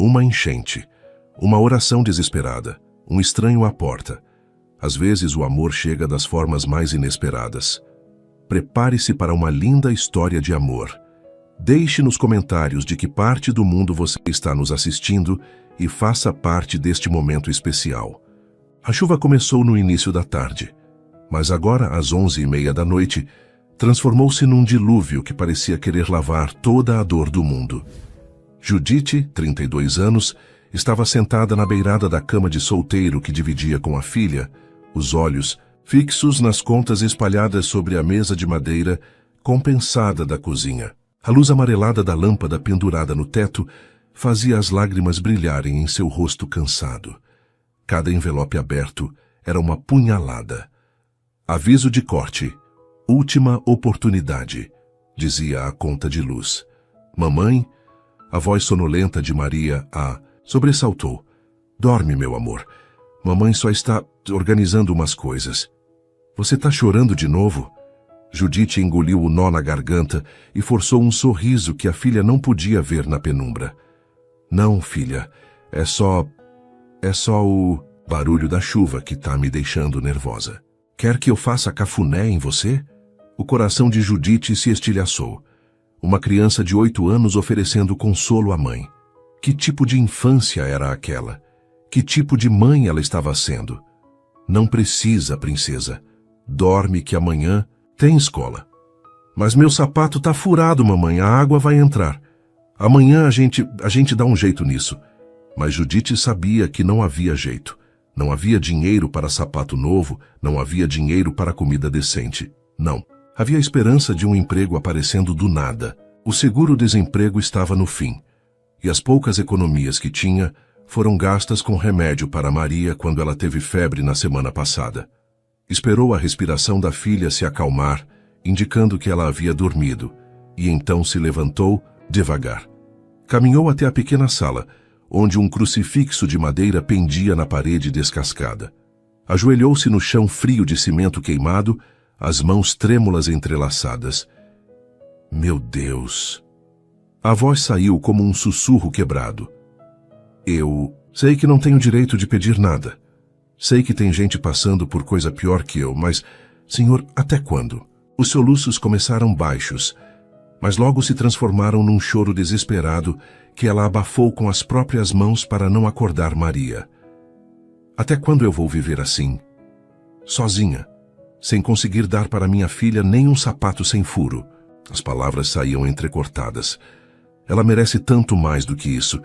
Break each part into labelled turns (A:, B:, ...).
A: Uma enchente, uma oração desesperada, um estranho à porta. Às vezes o amor chega das formas mais inesperadas. Prepare-se para uma linda história de amor. Deixe nos comentários de que parte do mundo você está nos assistindo e faça parte deste momento especial. A chuva começou no início da tarde, mas agora, às 11h30 da noite, transformou-se num dilúvio que parecia querer lavar toda a dor do mundo. Judite, 32 anos, estava sentada na beirada da cama de solteiro que dividia com a filha, os olhos fixos nas contas espalhadas sobre a mesa de madeira compensada da cozinha. A luz amarelada da lâmpada pendurada no teto fazia as lágrimas brilharem em seu rosto cansado. Cada envelope aberto era uma punhalada. Aviso de corte. Última oportunidade, dizia a conta de luz. Mamãe, a voz sonolenta de Maria a sobressaltou. Dorme, meu amor. Mamãe só está organizando umas coisas. Você está chorando de novo? Judite engoliu o nó na garganta e forçou um sorriso que a filha não podia ver na penumbra. Não, filha, é só o barulho da chuva que está me deixando nervosa. Quer que eu faça cafuné em você? O coração de Judite se estilhaçou. Uma criança de 8 anos oferecendo consolo à mãe. Que tipo de infância era aquela? Que tipo de mãe ela estava sendo? Não precisa, princesa. Dorme que amanhã tem escola. Mas meu sapato tá furado, mamãe. A água vai entrar. Amanhã a gente dá um jeito nisso. Mas Judite sabia que não havia jeito. Não havia dinheiro para sapato novo, não havia dinheiro para comida decente. Não. Havia esperança de um emprego aparecendo do nada. O seguro-desemprego estava no fim. E as poucas economias que tinha foram gastas com remédio para Maria quando ela teve febre na semana passada. Esperou a respiração da filha se acalmar, indicando que ela havia dormido, e então se levantou devagar. Caminhou até a pequena sala, onde um crucifixo de madeira pendia na parede descascada. Ajoelhou-se no chão frio de cimento queimado, as mãos trêmulas entrelaçadas. Meu Deus! A voz saiu como um sussurro quebrado. Eu sei que não tenho direito de pedir nada. Sei que tem gente passando por coisa pior que eu, mas, Senhor, até quando? Os soluços começaram baixos, mas logo se transformaram num choro desesperado que ela abafou com as próprias mãos para não acordar Maria. Até quando eu vou viver assim? Sozinha, sem conseguir dar para minha filha nem um sapato sem furo. As palavras saíam entrecortadas. Ela merece tanto mais do que isso.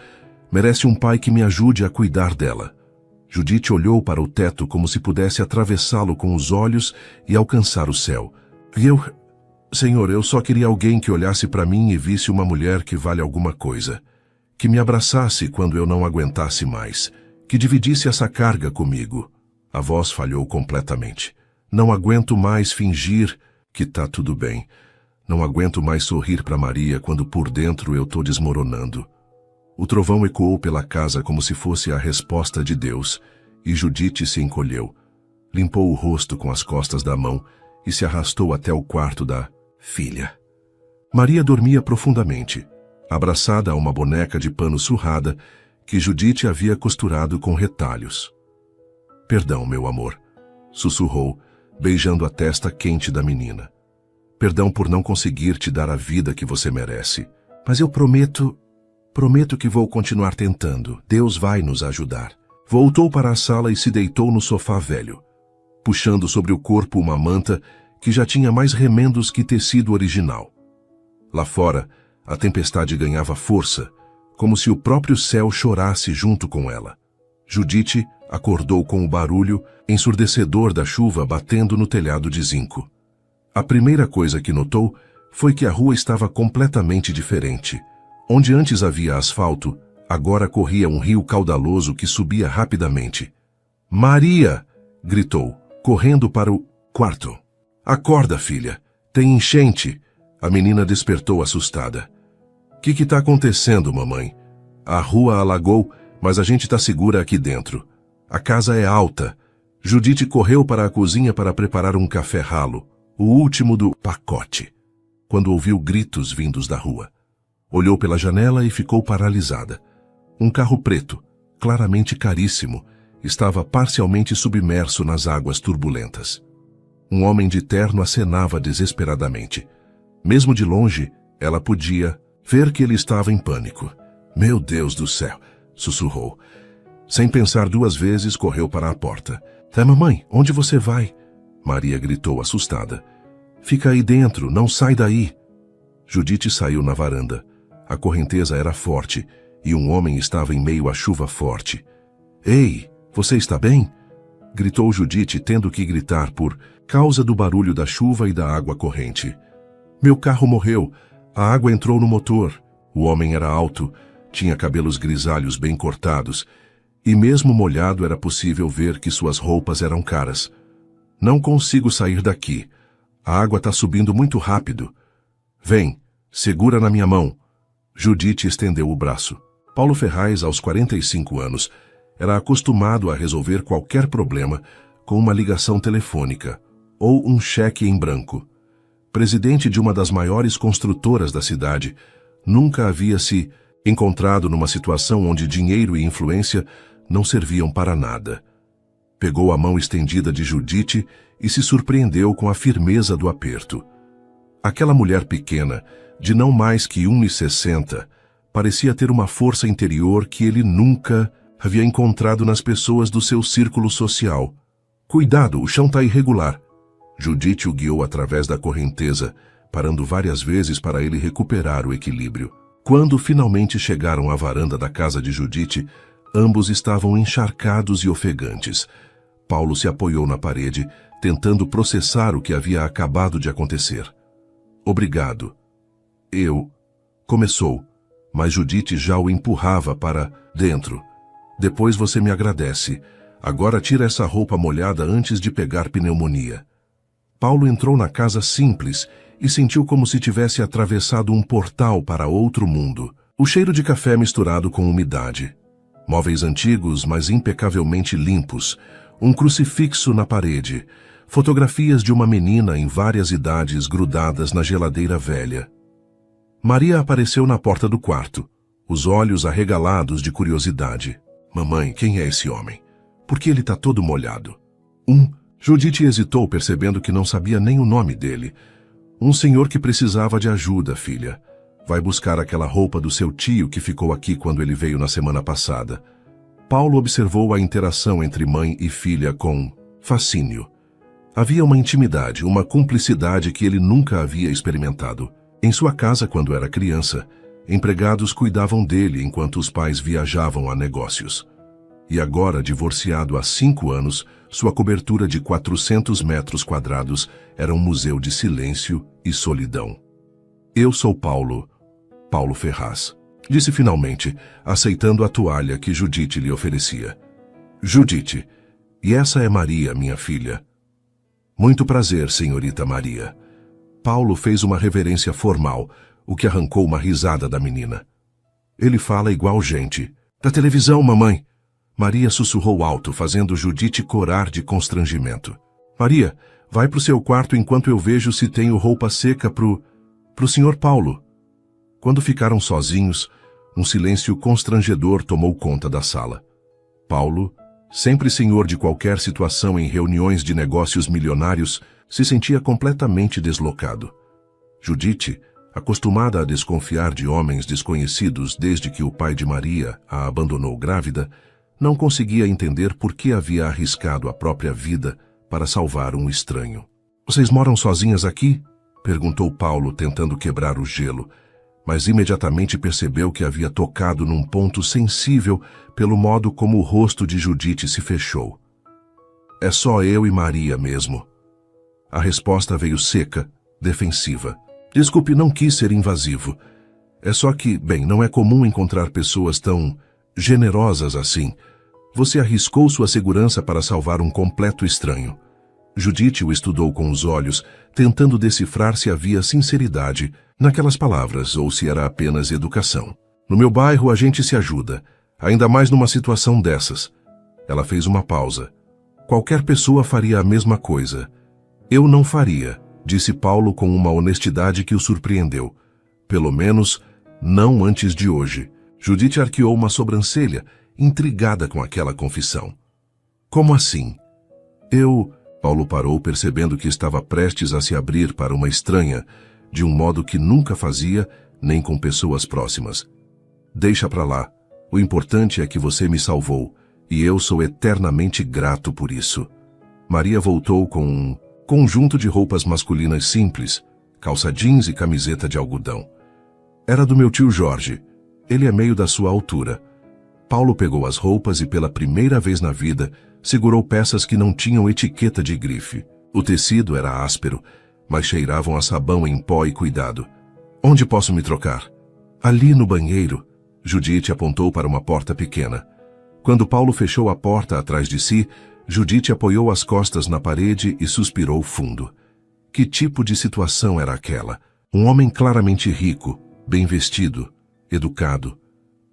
A: Merece um pai que me ajude a cuidar dela. Judite olhou para o teto como se pudesse atravessá-lo com os olhos e alcançar o céu. Senhor, eu só queria alguém que olhasse para mim e visse uma mulher que vale alguma coisa. Que me abraçasse quando eu não aguentasse mais. Que dividisse essa carga comigo. A voz falhou completamente. Não aguento mais fingir que tá tudo bem. Não aguento mais sorrir para Maria quando por dentro eu tô desmoronando. O trovão ecoou pela casa como se fosse a resposta de Deus, e Judite se encolheu, limpou o rosto com as costas da mão e se arrastou até o quarto da filha. Maria dormia profundamente, abraçada a uma boneca de pano surrada que Judite havia costurado com retalhos. Perdão, meu amor, sussurrou, beijando a testa quente da menina. Perdão por não conseguir te dar a vida que você merece. Mas eu prometo que vou continuar tentando. Deus vai nos ajudar. Voltou para a sala e se deitou no sofá velho, puxando sobre o corpo uma manta que já tinha mais remendos que tecido original. Lá fora, a tempestade ganhava força, como se o próprio céu chorasse junto com ela. Judite acordou com o barulho ensurdecedor da chuva batendo no telhado de zinco. A primeira coisa que notou foi que a rua estava completamente diferente. Onde antes havia asfalto, agora corria um rio caudaloso que subia rapidamente. Maria! Gritou, correndo para o quarto. Acorda, filha. Tem enchente. A menina despertou assustada. Que está acontecendo, mamãe? A rua alagou, mas a gente está segura aqui dentro. A casa é alta. Judite correu para a cozinha para preparar um café ralo, o último do pacote, quando ouviu gritos vindos da rua. Olhou pela janela e ficou paralisada. Um carro preto, claramente caríssimo, estava parcialmente submerso nas águas turbulentas. Um homem de terno acenava desesperadamente. Mesmo de longe, ela podia ver que ele estava em pânico. "Meu Deus do céu!" sussurrou. Sem pensar duas vezes, correu para a porta. Mamãe, onde você vai?" Maria gritou assustada. "Fica aí dentro, não sai daí." Judite saiu na varanda. A correnteza era forte e um homem estava em meio à chuva forte. "Ei, você está bem?" gritou Judite, tendo que gritar por causa do barulho da chuva e da água corrente. "Meu carro morreu. A água entrou no motor." O homem era alto, tinha cabelos grisalhos bem cortados, e mesmo molhado era possível ver que suas roupas eram caras. "Não consigo sair daqui. A água está subindo muito rápido." "Vem, segura na minha mão." Judite estendeu o braço. Paulo Ferraz, aos 45 anos, era acostumado a resolver qualquer problema com uma ligação telefônica ou um cheque em branco. Presidente de uma das maiores construtoras da cidade, nunca havia se encontrado numa situação onde dinheiro e influência não serviam para nada. Pegou a mão estendida de Judite e se surpreendeu com a firmeza do aperto. Aquela mulher pequena, de não mais que 1,60, parecia ter uma força interior que ele nunca havia encontrado nas pessoas do seu círculo social. "Cuidado, o chão está irregular." Judite o guiou através da correnteza, parando várias vezes para ele recuperar o equilíbrio. Quando finalmente chegaram à varanda da casa de Judite, ambos estavam encharcados e ofegantes. Paulo se apoiou na parede, tentando processar o que havia acabado de acontecer. "Obrigado." Começou, mas Judite já o empurrava para dentro. "Depois você me agradece. Agora tira essa roupa molhada antes de pegar pneumonia." Paulo entrou na casa simples e sentiu como se tivesse atravessado um portal para outro mundo. O cheiro de café misturado com umidade. Móveis antigos, mas impecavelmente limpos. Um crucifixo na parede. Fotografias de uma menina em várias idades grudadas na geladeira velha. Maria apareceu na porta do quarto, os olhos arregalados de curiosidade. "Mamãe, quem é esse homem? Por que ele está todo molhado?" Judite hesitou, percebendo que não sabia nem o nome dele. "Um senhor que precisava de ajuda, filha. Vai buscar aquela roupa do seu tio que ficou aqui quando ele veio na semana passada." Paulo observou a interação entre mãe e filha com fascínio. Havia uma intimidade, uma cumplicidade que ele nunca havia experimentado. Em sua casa, quando era criança, empregados cuidavam dele enquanto os pais viajavam a negócios. E agora, divorciado há 5 anos, sua cobertura de 400 metros quadrados era um museu de silêncio e solidão. "Eu sou Paulo Ferraz", disse finalmente, aceitando a toalha que Judite lhe oferecia. "Judite, e essa é Maria, minha filha." "Muito prazer, senhorita Maria." Paulo fez uma reverência formal, o que arrancou uma risada da menina. "Ele fala igual gente." "Da televisão, mamãe." Maria sussurrou alto, fazendo Judite corar de constrangimento. "Maria, vai pro seu quarto enquanto eu vejo se tenho roupa seca pro senhor Paulo." Quando ficaram sozinhos, um silêncio constrangedor tomou conta da sala. Paulo, sempre senhor de qualquer situação em reuniões de negócios milionários, se sentia completamente deslocado. Judite, acostumada a desconfiar de homens desconhecidos desde que o pai de Maria a abandonou grávida, não conseguia entender por que havia arriscado a própria vida para salvar um estranho. "Vocês moram sozinhas aqui?" perguntou Paulo, tentando quebrar o gelo, mas imediatamente percebeu que havia tocado num ponto sensível pelo modo como o rosto de Judite se fechou. "É só eu e Maria mesmo." A resposta veio seca, defensiva. "Desculpe, não quis ser invasivo. É só que, não é comum encontrar pessoas tão generosas assim. Você arriscou sua segurança para salvar um completo estranho." Judite o estudou com os olhos, tentando decifrar se havia sinceridade naquelas palavras ou se era apenas educação. "No meu bairro a gente se ajuda, ainda mais numa situação dessas." Ela fez uma pausa. "Qualquer pessoa faria a mesma coisa." "Eu não faria", disse Paulo com uma honestidade que o surpreendeu. "Pelo menos, não antes de hoje." Judite arqueou uma sobrancelha, intrigada com aquela confissão. Como assim? Paulo parou, percebendo que estava prestes a se abrir para uma estranha, de um modo que nunca fazia, nem com pessoas próximas. Deixa pra lá. O importante é que você me salvou, e eu sou eternamente grato por isso. Maria voltou com um conjunto de roupas masculinas simples, calça jeans e camiseta de algodão. Era do meu tio Jorge. Ele é meio da sua altura. Paulo pegou as roupas e pela primeira vez na vida segurou peças que não tinham etiqueta de grife. O tecido era áspero, mas cheiravam a sabão em pó e cuidado. Onde posso me trocar? Ali no banheiro. Judite apontou para uma porta pequena. Quando Paulo fechou a porta atrás de si, Judite apoiou as costas na parede e suspirou fundo. Que tipo de situação era aquela? Um homem claramente rico, bem vestido, educado,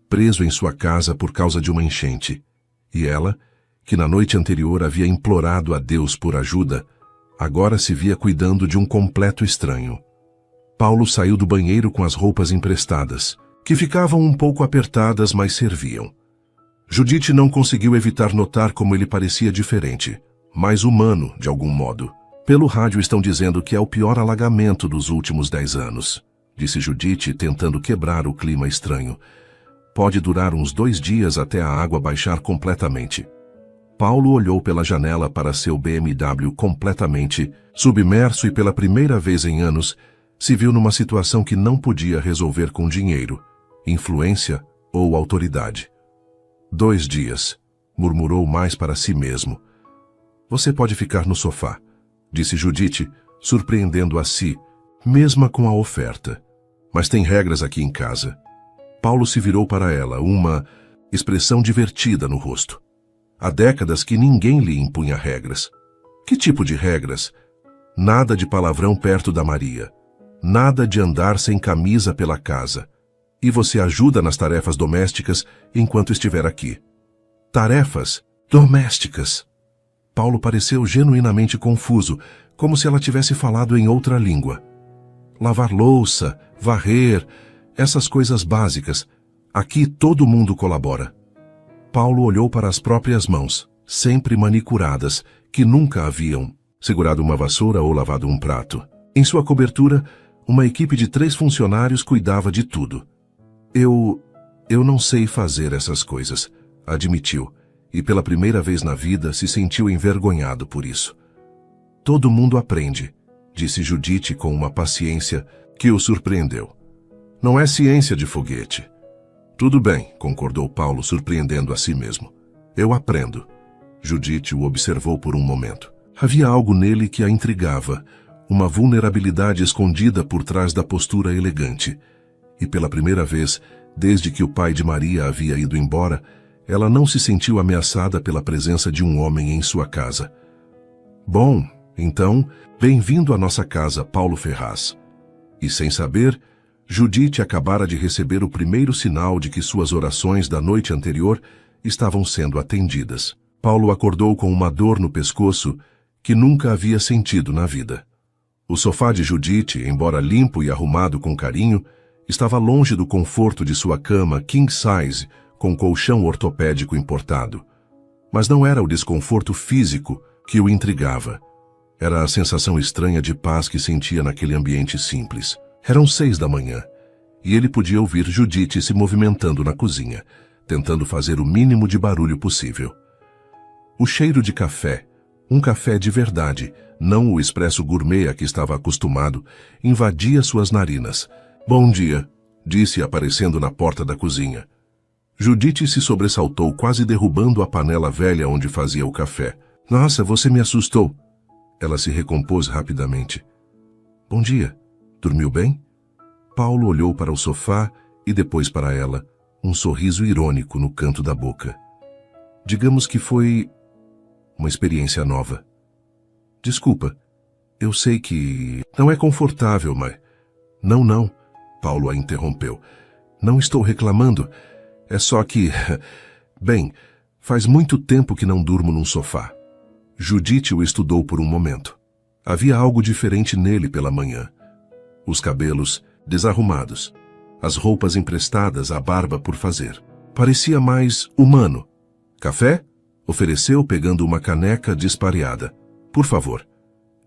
A: preso em sua casa por causa de uma enchente. E ela, que na noite anterior havia implorado a Deus por ajuda, agora se via cuidando de um completo estranho. Paulo saiu do banheiro com as roupas emprestadas, que ficavam um pouco apertadas, mas serviam. Judite não conseguiu evitar notar como ele parecia diferente, mais humano, de algum modo. Pelo rádio estão dizendo que é o pior alagamento dos últimos 10 anos, disse Judite, tentando quebrar o clima estranho. Pode durar uns 2 dias até a água baixar completamente. Paulo olhou pela janela para seu BMW completamente submerso e pela primeira vez em anos se viu numa situação que não podia resolver com dinheiro, influência ou autoridade. 2 dias, murmurou mais para si mesmo. Você pode ficar no sofá, disse Judite, surpreendendo a si, mesma com a oferta. Mas tem regras aqui em casa. Paulo se virou para ela, uma expressão divertida no rosto. Há décadas que ninguém lhe impunha regras. Que tipo de regras? Nada de palavrão perto da Maria. Nada de andar sem camisa pela casa. E você ajuda nas tarefas domésticas enquanto estiver aqui. Tarefas domésticas. Paulo pareceu genuinamente confuso, como se ela tivesse falado em outra língua. Lavar louça, varrer, essas coisas básicas. Aqui todo mundo colabora. Paulo olhou para as próprias mãos, sempre manicuradas, que nunca haviam segurado uma vassoura ou lavado um prato. Em sua cobertura, uma equipe de 3 funcionários cuidava de tudo. Eu não sei fazer essas coisas, admitiu, e pela primeira vez na vida se sentiu envergonhado por isso. Todo mundo aprende, disse Judite com uma paciência que o surpreendeu. Não é ciência de foguete. Tudo bem, concordou Paulo, surpreendendo a si mesmo. Eu aprendo. Judite o observou por um momento. Havia algo nele que a intrigava, uma vulnerabilidade escondida por trás da postura elegante. E pela primeira vez, desde que o pai de Maria havia ido embora, ela não se sentiu ameaçada pela presença de um homem em sua casa. Bom, então, bem-vindo à nossa casa, Paulo Ferraz. E sem saber, Judite acabara de receber o primeiro sinal de que suas orações da noite anterior estavam sendo atendidas. Paulo acordou com uma dor no pescoço que nunca havia sentido na vida. O sofá de Judite, embora limpo e arrumado com carinho, estava longe do conforto de sua cama king size com colchão ortopédico importado. Mas não era o desconforto físico que o intrigava. Era a sensação estranha de paz que sentia naquele ambiente simples. Eram 6 da manhã, e ele podia ouvir Judite se movimentando na cozinha, tentando fazer o mínimo de barulho possível. O cheiro de café, um café de verdade, não o expresso gourmet a que estava acostumado, invadia suas narinas. Bom dia, disse aparecendo na porta da cozinha. Judite se sobressaltou, quase derrubando a panela velha onde fazia o café. Nossa, você me assustou. Ela se recompôs rapidamente. Bom dia. Dormiu bem? Paulo olhou para o sofá e depois para ela, um sorriso irônico no canto da boca. Digamos que foi uma experiência nova. Desculpa, eu sei que não é confortável, mas... Não, Paulo a interrompeu. Não estou reclamando, é só que... Bem, faz muito tempo que não durmo num sofá. Judite o estudou por um momento. Havia algo diferente nele pela manhã. Os cabelos desarrumados, as roupas emprestadas, a barba por fazer. Parecia mais humano. Café? Ofereceu, pegando uma caneca dispareada. Por favor.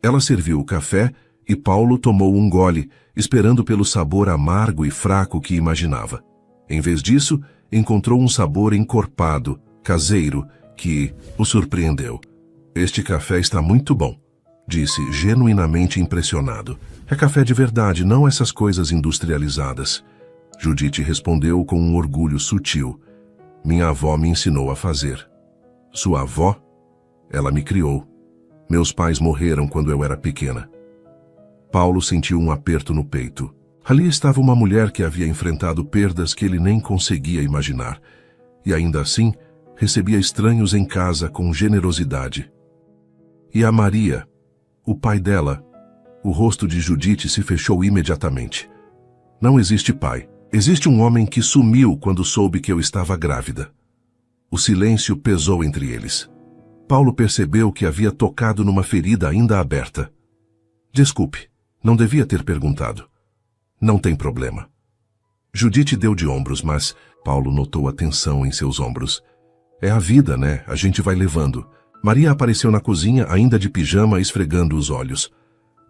A: Ela serviu o café e Paulo tomou um gole, esperando pelo sabor amargo e fraco que imaginava. Em vez disso, encontrou um sabor encorpado, caseiro, que o surpreendeu. Este café está muito bom, disse, genuinamente impressionado. É café de verdade, não essas coisas industrializadas. Judite respondeu com um orgulho sutil. Minha avó me ensinou a fazer. Sua avó? Ela me criou. Meus pais morreram quando eu era pequena. Paulo sentiu um aperto no peito. Ali estava uma mulher que havia enfrentado perdas que ele nem conseguia imaginar. E ainda assim, recebia estranhos em casa com generosidade. E a Maria, o pai dela, o rosto de Judite se fechou imediatamente. Não existe pai. Existe um homem que sumiu quando soube que eu estava grávida. O silêncio pesou entre eles. Paulo percebeu que havia tocado numa ferida ainda aberta. Desculpe, não devia ter perguntado. Não tem problema. Judite deu de ombros, mas Paulo notou a tensão em seus ombros. É a vida, né? A gente vai levando. Maria apareceu na cozinha, ainda de pijama, esfregando os olhos.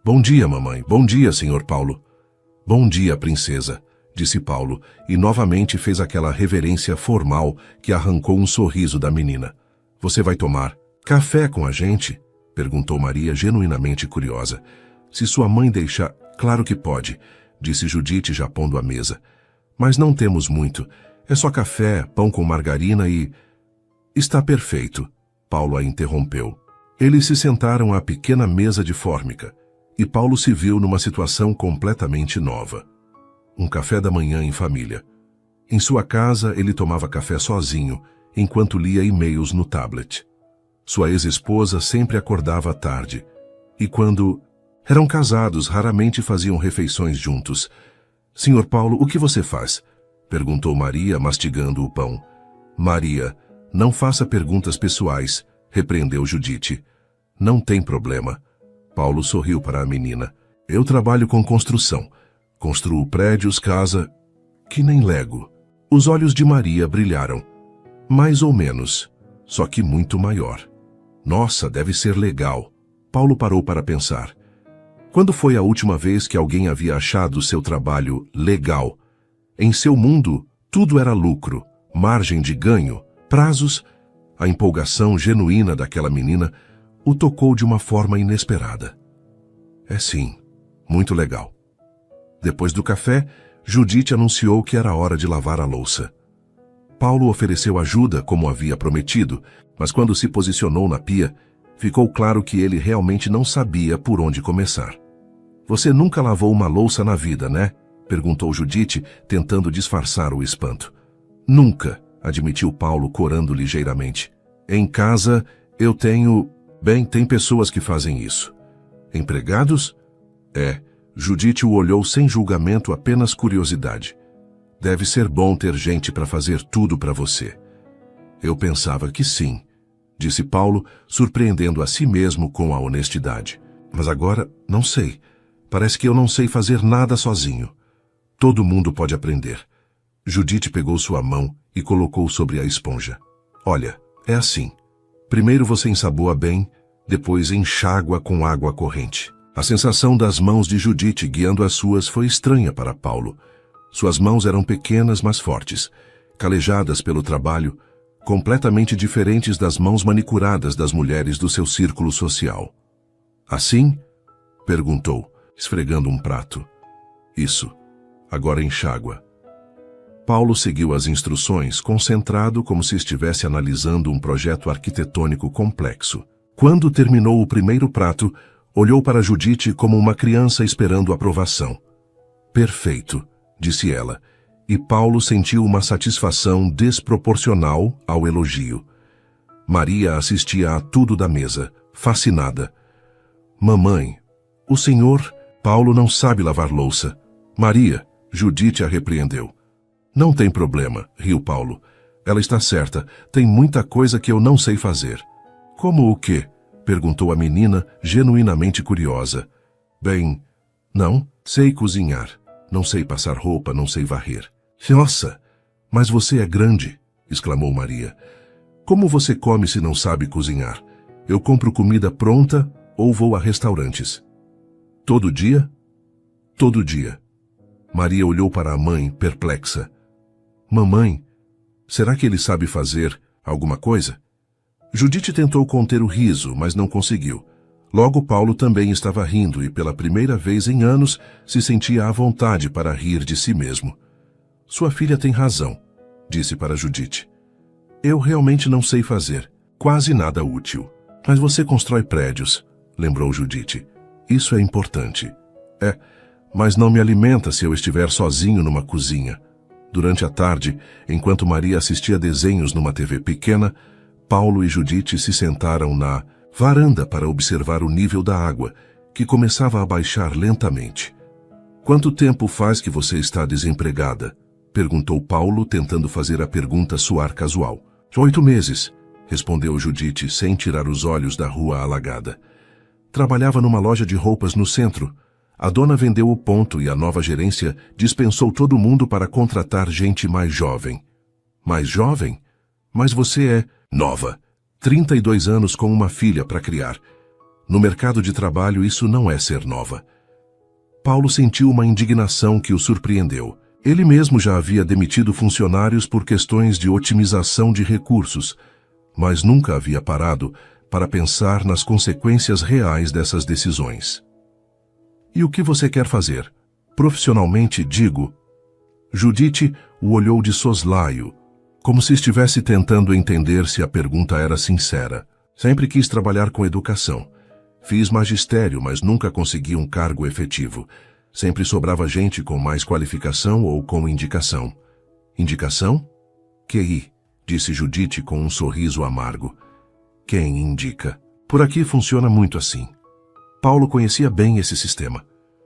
A: Bom dia, mamãe. Bom dia, senhor Paulo. Bom dia, princesa, disse Paulo, e novamente fez aquela reverência formal que arrancou um sorriso da menina. Você vai tomar café com a gente? Perguntou Maria, genuinamente curiosa. Se sua mãe deixar, claro que pode, disse Judite, já pondo à mesa. Mas não temos muito. É só café, pão com margarina e... Está perfeito, Paulo a interrompeu. Eles se sentaram à pequena mesa de fórmica, e Paulo se viu numa situação completamente nova. Um café da manhã em família. Em sua casa, ele tomava café sozinho, enquanto lia e-mails no tablet. Sua ex-esposa sempre acordava à tarde, e quando eram casados, raramente faziam refeições juntos. Senhor Paulo, o que você faz? Perguntou Maria, mastigando o pão. Maria, não faça perguntas pessoais, repreendeu Judite. Não tem problema. Paulo sorriu para a menina. Eu trabalho com construção. Construo prédios, casa... que nem Lego. Os olhos de Maria brilharam. Mais ou menos, só que muito maior. Nossa, deve ser legal. Paulo parou para pensar. Quando foi a última vez que alguém havia achado seu trabalho legal? Em seu mundo, tudo era lucro, margem de ganho, prazos. A empolgação genuína daquela menina o tocou de uma forma inesperada. É sim, muito legal. Depois do café, Judite anunciou que era hora de lavar a louça. Paulo ofereceu ajuda, como havia prometido, mas quando se posicionou na pia, ficou claro que ele realmente não sabia por onde começar. Você nunca lavou uma louça na vida, né? Perguntou Judite, tentando disfarçar o espanto. Nunca, admitiu Paulo, corando ligeiramente. Em casa, eu tenho... Bem, tem pessoas que fazem isso. Empregados? É. Judite o olhou sem julgamento, apenas curiosidade. Deve ser bom ter gente para fazer tudo para você. Eu pensava que sim, disse Paulo, surpreendendo a si mesmo com a honestidade. Mas agora, não sei. Parece que eu não sei fazer nada sozinho. Todo mundo pode aprender. Judite pegou sua mão e colocou sobre a esponja. Olha, é assim. Primeiro você ensaboa bem, depois enxágua com água corrente. A sensação das mãos de Judite guiando as suas foi estranha para Paulo. Suas mãos eram pequenas, mas fortes, calejadas pelo trabalho, completamente diferentes das mãos manicuradas das mulheres do seu círculo social. Assim? Perguntou, esfregando um prato. Isso. Agora enxágua. Paulo seguiu as instruções, concentrado como se estivesse analisando um projeto arquitetônico complexo. Quando terminou o primeiro prato, olhou para Judite como uma criança esperando aprovação. Perfeito, disse ela, e Paulo sentiu uma satisfação desproporcional ao elogio. Maria assistia a tudo da mesa, fascinada. Mamãe, o senhor... Paulo não sabe lavar louça. Maria, Judite a repreendeu. Não tem problema, riu Paulo. Ela está certa, tem muita coisa que eu não sei fazer. Como o quê? Perguntou a menina, genuinamente curiosa. Bem, não, sei cozinhar. Não sei passar roupa, não sei varrer. Nossa, mas você é grande, exclamou Maria. Como você come se não sabe cozinhar? Eu compro comida pronta ou vou a restaurantes? Todo dia? Todo dia. Maria olhou para a mãe, perplexa. Mamãe, será que ele sabe fazer alguma coisa? Judite tentou conter o riso, mas não conseguiu. Logo Paulo também estava rindo e pela primeira vez em anos se sentia à vontade para rir de si mesmo. Sua filha tem razão, disse para Judite. Eu realmente não sei fazer, quase nada útil. Mas você constrói prédios, lembrou Judite. Isso é importante. Mas não me alimenta se eu estiver sozinho numa cozinha. Durante a tarde, enquanto Maria assistia desenhos numa TV pequena, Paulo e Judite se sentaram na varanda para observar o nível da água, que começava a baixar lentamente. Quanto tempo faz que você está desempregada? Perguntou Paulo, tentando fazer a pergunta soar casual. 8 meses, respondeu Judite, sem tirar os olhos da rua alagada. Trabalhava numa loja de roupas no centro. A dona vendeu o ponto e a nova gerência dispensou todo mundo para contratar gente mais jovem. Mais jovem? Mas você é nova. 32 anos com uma filha para criar. No mercado de trabalho isso não é ser nova. Paulo sentiu uma indignação que o surpreendeu. Ele mesmo já havia demitido funcionários por questões de otimização de recursos, mas nunca havia parado para pensar nas consequências reais dessas decisões. E o que você quer fazer? Profissionalmente, digo. Judite o olhou de soslaio, como se estivesse tentando entender se a pergunta era sincera. Sempre quis trabalhar com educação. Fiz magistério, mas nunca consegui um cargo efetivo. Sempre sobrava gente com mais qualificação ou com indicação. Indicação? QI, disse Judite com um sorriso amargo. Quem indica? Por aqui funciona muito assim. Paulo conhecia bem esse sistema.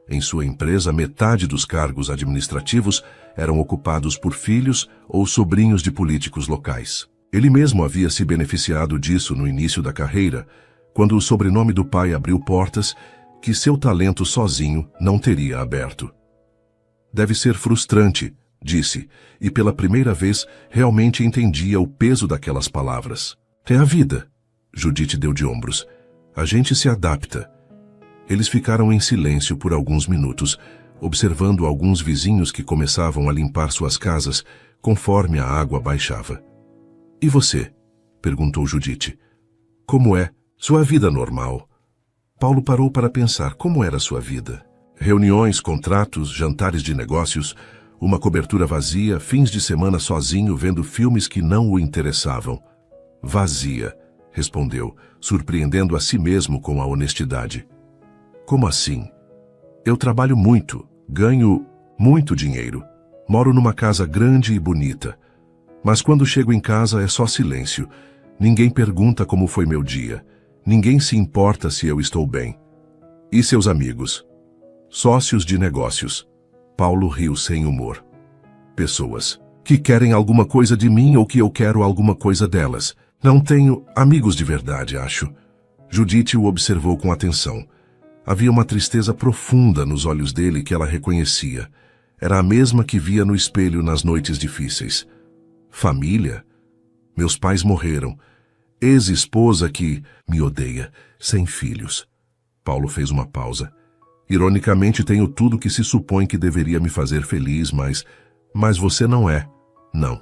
A: Em sua empresa, metade dos cargos administrativos eram ocupados por filhos ou sobrinhos de políticos locais. Ele mesmo havia se beneficiado disso no início da carreira, quando o sobrenome do pai abriu portas que seu talento sozinho não teria aberto. Deve ser frustrante, disse, e pela primeira vez realmente entendia o peso daquelas palavras. É a vida, Judite deu de ombros. A gente se adapta. Eles ficaram em silêncio por alguns minutos, observando alguns vizinhos que começavam a limpar suas casas conforme a água baixava. E você? Perguntou Judite. Como é sua vida normal? Paulo parou para pensar como era sua vida. Reuniões, contratos, jantares de negócios, uma cobertura vazia, fins de semana sozinho vendo filmes que não o interessavam. Vazia, respondeu, surpreendendo a si mesmo com a honestidade. Como assim? Eu trabalho muito, ganho muito dinheiro, moro numa casa grande e bonita. Mas quando chego em casa é só silêncio. Ninguém pergunta como foi meu dia. Ninguém se importa se eu estou bem. E seus amigos? Sócios de negócios. Paulo riu sem humor. Pessoas que querem alguma coisa de mim ou que eu quero alguma coisa delas. Não tenho amigos de verdade, acho. Judite o observou com atenção. Havia uma tristeza profunda nos olhos dele que ela reconhecia. Era a mesma que via no espelho nas noites difíceis. Família? Meus pais morreram. Ex-esposa que me odeia, sem filhos. Paulo fez uma pausa. Ironicamente, tenho tudo que se supõe que deveria me fazer feliz, mas você não é. Não.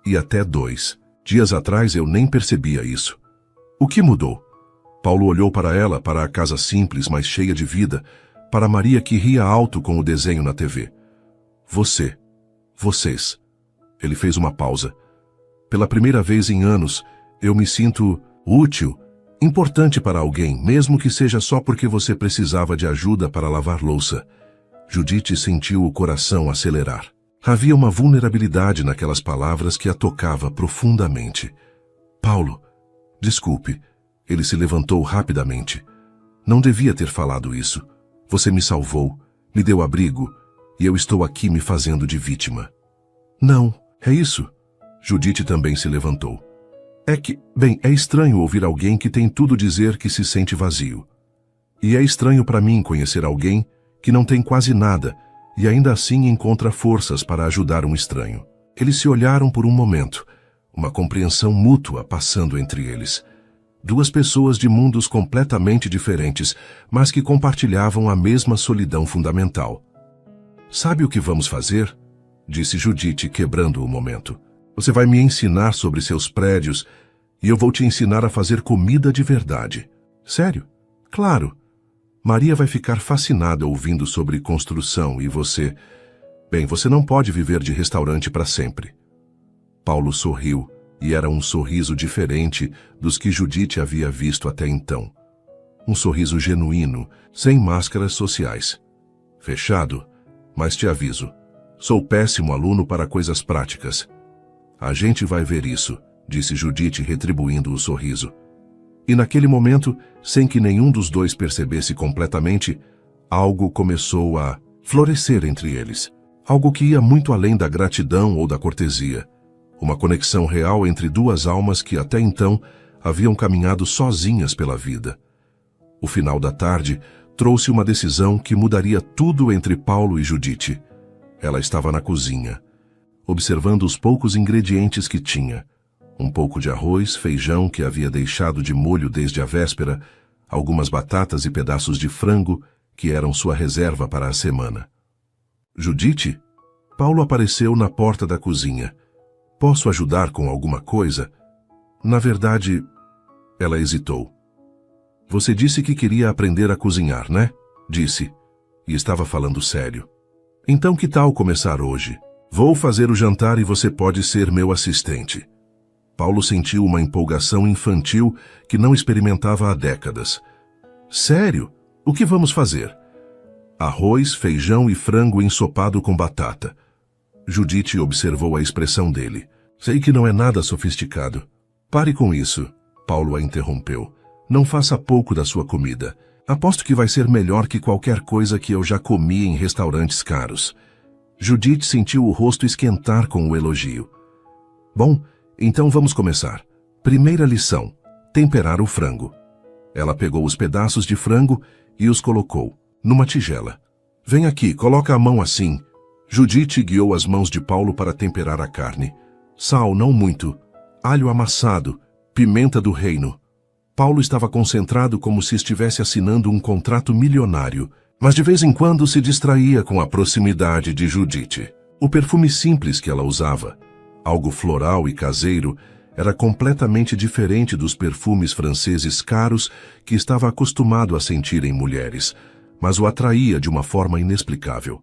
A: E até 2. Dias atrás eu nem percebia isso. O que mudou? Paulo olhou para ela, para a casa simples, mas cheia de vida, para Maria que ria alto com o desenho na TV. Você. Vocês. Ele fez uma pausa. Pela primeira vez em anos, eu me sinto útil, importante para alguém, mesmo que seja só porque você precisava de ajuda para lavar louça. Judite sentiu o coração acelerar. Havia uma vulnerabilidade naquelas palavras que a tocava profundamente. Paulo, desculpe. Ele se levantou rapidamente. Não devia ter falado isso. Você me salvou, me deu abrigo, e eu estou aqui me fazendo de vítima. Não, é isso. Judite também se levantou. É estranho ouvir alguém que tem tudo dizer que se sente vazio. E é estranho para mim conhecer alguém que não tem quase nada e ainda assim encontra forças para ajudar um estranho. Eles se olharam por um momento, uma compreensão mútua passando entre eles. Duas pessoas de mundos completamente diferentes, mas que compartilhavam a mesma solidão fundamental. "Sabe o que vamos fazer?" disse Judite, quebrando o momento. "Você vai me ensinar sobre seus prédios e eu vou te ensinar a fazer comida de verdade." "Sério?" "Claro. Maria vai ficar fascinada ouvindo sobre construção e você... Bem, você não pode viver de restaurante para sempre." Paulo sorriu, e era um sorriso diferente dos que Judite havia visto até então. Um sorriso genuíno, sem máscaras sociais. "Fechado, mas te aviso, sou péssimo aluno para coisas práticas." "A gente vai ver isso", disse Judite, retribuindo o sorriso. E naquele momento, sem que nenhum dos dois percebesse completamente, algo começou a florescer entre eles. Algo que ia muito além da gratidão ou da cortesia. Uma conexão real entre duas almas que até então haviam caminhado sozinhas pela vida. O final da tarde trouxe uma decisão que mudaria tudo entre Paulo e Judite. Ela estava na cozinha, observando os poucos ingredientes que tinha. Um pouco de arroz, feijão que havia deixado de molho desde a véspera, algumas batatas e pedaços de frango que eram sua reserva para a semana. "Judite?" Paulo apareceu na porta da cozinha. "Posso ajudar com alguma coisa?" "Na verdade..." Ela hesitou. "Você disse que queria aprender a cozinhar, né?" Disse. E estava falando sério. "Então que tal começar hoje? Vou fazer o jantar e você pode ser meu assistente." Paulo sentiu uma empolgação infantil que não experimentava há décadas. "Sério? O que vamos fazer?" "Arroz, feijão e frango ensopado com batata." Judite observou a expressão dele. "Sei que não é nada sofisticado." "Pare com isso", Paulo a interrompeu. "Não faça pouco da sua comida. Aposto que vai ser melhor que qualquer coisa que eu já comi em restaurantes caros." Judite sentiu o rosto esquentar com o elogio. "Bom, então vamos começar. Primeira lição: temperar o frango." Ela pegou os pedaços de frango e os colocou numa tigela. "Vem aqui, coloca a mão assim." Judite guiou as mãos de Paulo para temperar a carne. "Sal, não muito. Alho amassado. Pimenta do reino." Paulo estava concentrado como se estivesse assinando um contrato milionário, mas de vez em quando se distraía com a proximidade de Judite. O perfume simples que ela usava, algo floral e caseiro, era completamente diferente dos perfumes franceses caros que estava acostumado a sentir em mulheres, mas o atraía de uma forma inexplicável.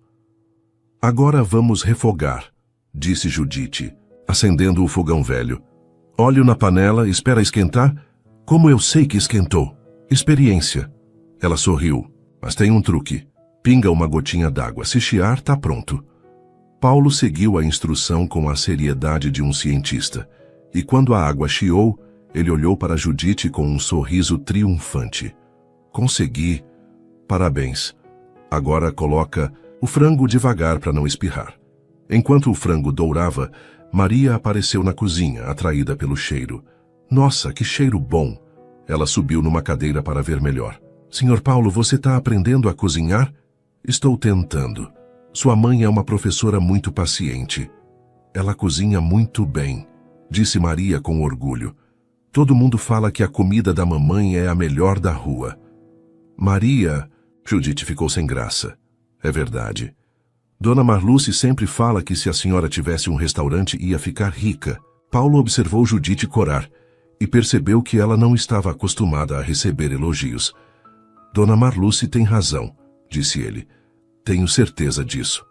A: "Agora vamos refogar", disse Judite, acendendo o fogão velho. "Óleo na panela, espera esquentar?" "Como eu sei que esquentou?" "Experiência." Ela sorriu. "Mas tem um truque. Pinga uma gotinha d'água. Se chiar, tá pronto." Paulo seguiu a instrução com a seriedade de um cientista. E quando a água chiou, ele olhou para Judite com um sorriso triunfante. "Consegui. Parabéns. Agora coloca o frango devagar para não espirrar." Enquanto o frango dourava, Maria apareceu na cozinha, atraída pelo cheiro. "Nossa, que cheiro bom!" Ela subiu numa cadeira para ver melhor. "Senhor Paulo, você está aprendendo a cozinhar?" "Estou tentando. Sua mãe é uma professora muito paciente." "Ela cozinha muito bem", disse Maria com orgulho. "Todo mundo fala que a comida da mamãe é a melhor da rua." "Maria..." Judite ficou sem graça. "É verdade. Dona Marluce sempre fala que se a senhora tivesse um restaurante ia ficar rica." Paulo observou Judite corar e percebeu que ela não estava acostumada a receber elogios. "Dona Marluce tem razão", disse ele. "Tenho certeza disso."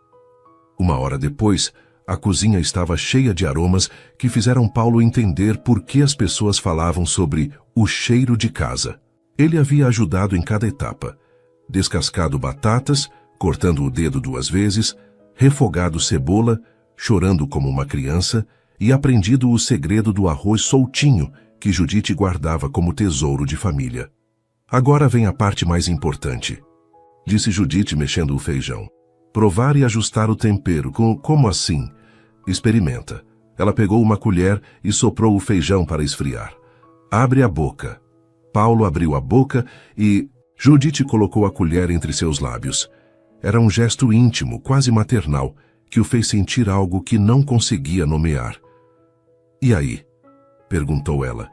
A: Uma hora depois, a cozinha estava cheia de aromas que fizeram Paulo entender por que as pessoas falavam sobre o cheiro de casa. Ele havia ajudado em cada etapa. Descascado batatas, cortando o dedo 2 vezes, refogado cebola, chorando como uma criança, e aprendido o segredo do arroz soltinho que Judite guardava como tesouro de família. "Agora vem a parte mais importante", disse Judite mexendo o feijão. "Provar e ajustar o tempero. Como assim?" "Experimenta." Ela pegou uma colher e soprou o feijão para esfriar. "Abre a boca." Paulo abriu a boca e Judite colocou a colher entre seus lábios. Era um gesto íntimo, quase maternal, que o fez sentir algo que não conseguia nomear. "E aí?" perguntou ela.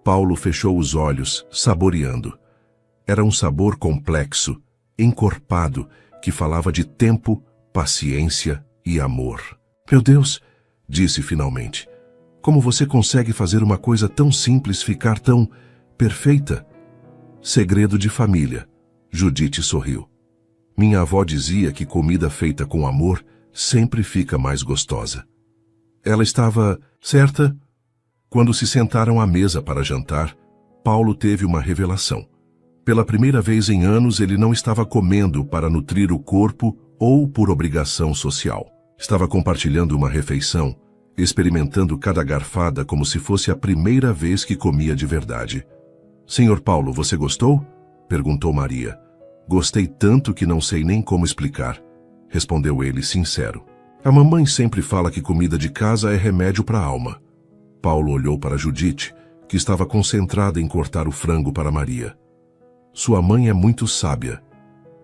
A: Paulo fechou os olhos, saboreando. Era um sabor complexo, encorpado, que falava de tempo, paciência e amor. "Meu Deus", disse finalmente, "como você consegue fazer uma coisa tão simples ficar tão perfeita?" "Segredo de família", Judite sorriu. "Minha avó dizia que comida feita com amor sempre fica mais gostosa." Ela estava certa? Quando se sentaram à mesa para jantar, Paulo teve uma revelação. Pela primeira vez em anos, ele não estava comendo para nutrir o corpo ou por obrigação social. Estava compartilhando uma refeição, experimentando cada garfada como se fosse a primeira vez que comia de verdade. "Senhor Paulo, você gostou?" perguntou Maria. "Gostei tanto que não sei nem como explicar", respondeu ele sincero. "A mamãe sempre fala que comida de casa é remédio para a alma." Paulo olhou para Judite, que estava concentrada em cortar o frango para Maria. "Sua mãe é muito sábia."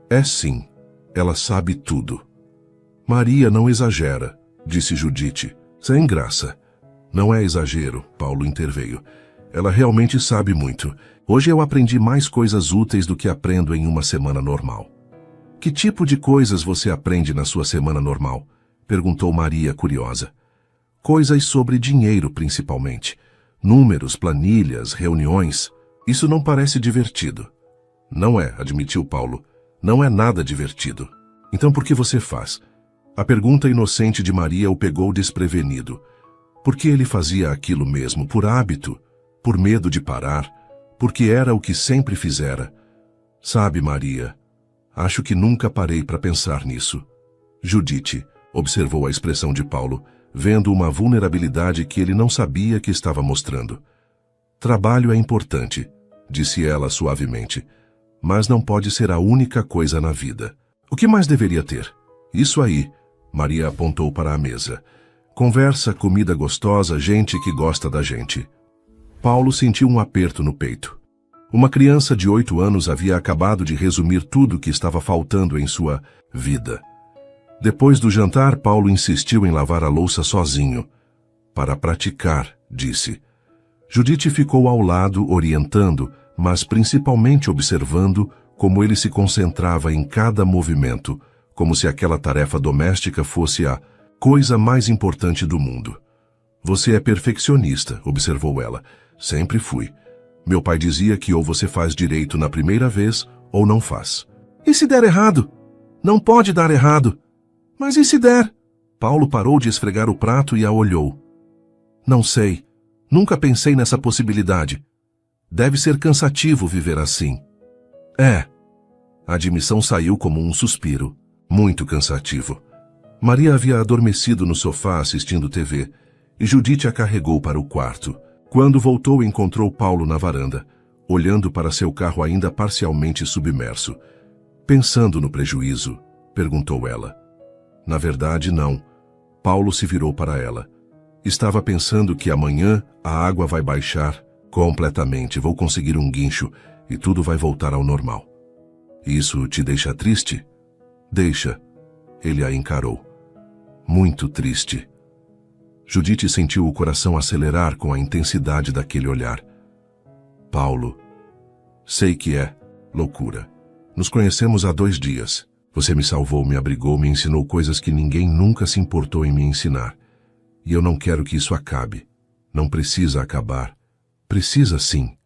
A: "É sim, ela sabe tudo." "Maria não exagera", disse Judite. "Sem graça." "Não é exagero", Paulo interveio. "Ela realmente sabe muito. Hoje eu aprendi mais coisas úteis do que aprendo em uma semana normal." "Que tipo de coisas você aprende na sua semana normal?" perguntou Maria, curiosa. "Coisas sobre dinheiro, principalmente. Números, planilhas, reuniões. Isso não parece divertido." "Não é", admitiu Paulo. "Não é nada divertido." "Então por que você faz?" A pergunta inocente de Maria o pegou desprevenido. Por que ele fazia aquilo mesmo? Por hábito? Por medo de parar? Porque era o que sempre fizera? "Sabe, Maria, acho que nunca parei para pensar nisso." Judite observou a expressão de Paulo, vendo uma vulnerabilidade que ele não sabia que estava mostrando. "Trabalho é importante", disse ela suavemente, "mas não pode ser a única coisa na vida." "O que mais deveria ter?" "Isso aí", Maria apontou para a mesa. "Conversa, comida gostosa, gente que gosta da gente." Paulo sentiu um aperto no peito. Uma criança de 8 anos havia acabado de resumir tudo o que estava faltando em sua vida. Depois do jantar, Paulo insistiu em lavar a louça sozinho. "Para praticar", disse. Judite ficou ao lado, orientando, mas principalmente observando como ele se concentrava em cada movimento, como se aquela tarefa doméstica fosse a coisa mais importante do mundo. "Você é perfeccionista", observou ela. "Sempre fui. Meu pai dizia que ou você faz direito na primeira vez ou não faz." "E se der errado?" "Não pode dar errado." "Mas e se der?" Paulo parou de esfregar o prato e a olhou. "Não sei. Nunca pensei nessa possibilidade. Deve ser cansativo viver assim." "É." A admissão saiu como um suspiro. "Muito cansativo." Maria havia adormecido no sofá assistindo TV, e Judite a carregou para o quarto. Quando voltou, encontrou Paulo na varanda, olhando para seu carro ainda parcialmente submerso. "Pensando no prejuízo?" perguntou ela. "Na verdade, não." Paulo se virou para ela. "Estava pensando que amanhã a água vai baixar completamente, vou conseguir um guincho e tudo vai voltar ao normal." "Isso te deixa triste?" "Deixa." Ele a encarou. "Muito triste." Judite sentiu o coração acelerar com a intensidade daquele olhar. "Paulo, sei que é loucura. Nos conhecemos há 2 dias. Você me salvou, me abrigou, me ensinou coisas que ninguém nunca se importou em me ensinar. E eu não quero que isso acabe. Não precisa acabar." "Precisa sim."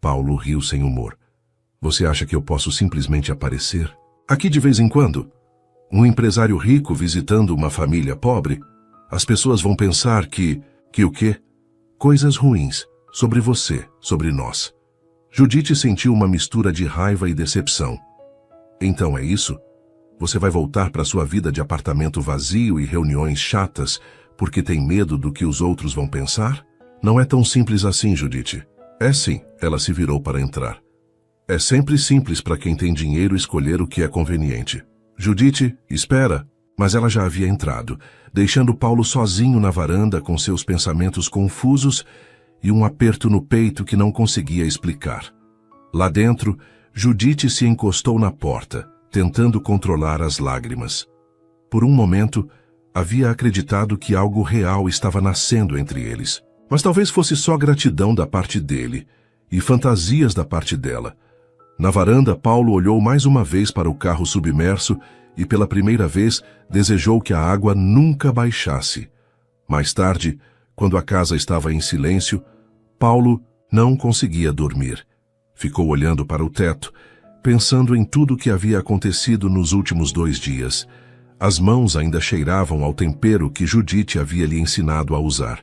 A: Paulo riu sem humor. "Você acha que eu posso simplesmente aparecer aqui de vez em quando? Um empresário rico visitando uma família pobre? As pessoas vão pensar que o quê? Coisas ruins, sobre você, sobre nós." Judite sentiu uma mistura de raiva e decepção. "Então é isso? Você vai voltar para sua vida de apartamento vazio e reuniões chatas porque tem medo do que os outros vão pensar?" "Não é tão simples assim, Judite." "É sim." Ela se virou para entrar. "É sempre simples para quem tem dinheiro escolher o que é conveniente." "Judite, espera." Mas ela já havia entrado, deixando Paulo sozinho na varanda com seus pensamentos confusos e um aperto no peito que não conseguia explicar. Lá dentro, Judite se encostou na porta, tentando controlar as lágrimas. Por um momento, havia acreditado que algo real estava nascendo entre eles. Mas talvez fosse só gratidão da parte dele e fantasias da parte dela. Na varanda, Paulo olhou mais uma vez para o carro submerso e pela primeira vez desejou que a água nunca baixasse. Mais tarde, quando a casa estava em silêncio, Paulo não conseguia dormir. Ficou olhando para o teto, pensando em tudo o que havia acontecido nos últimos 2 dias. As mãos ainda cheiravam ao tempero que Judite havia lhe ensinado a usar.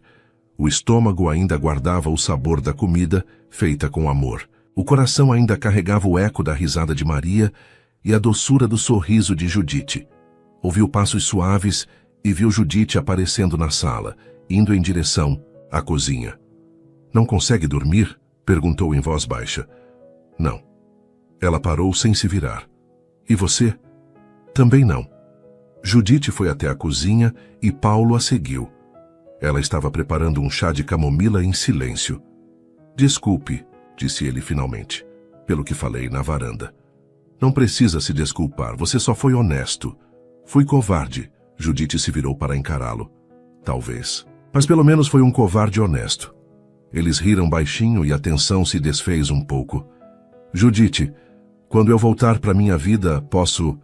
A: O estômago ainda guardava o sabor da comida feita com amor. O coração ainda carregava o eco da risada de Maria e a doçura do sorriso de Judite. Ouviu passos suaves e viu Judite aparecendo na sala, indo em direção à cozinha. "Não consegue dormir?" perguntou em voz baixa. "Não." Ela parou sem se virar. "E você?" "Também não." Judite foi até a cozinha e Paulo a seguiu. Ela estava preparando um chá de camomila em silêncio. "Desculpe", disse ele finalmente, "pelo que falei na varanda." "Não precisa se desculpar, você só foi honesto." "Fui covarde." Judite se virou para encará-lo. "Talvez. Mas pelo menos foi um covarde honesto." Eles riram baixinho e a tensão se desfez um pouco. "Judite, quando eu voltar para minha vida, posso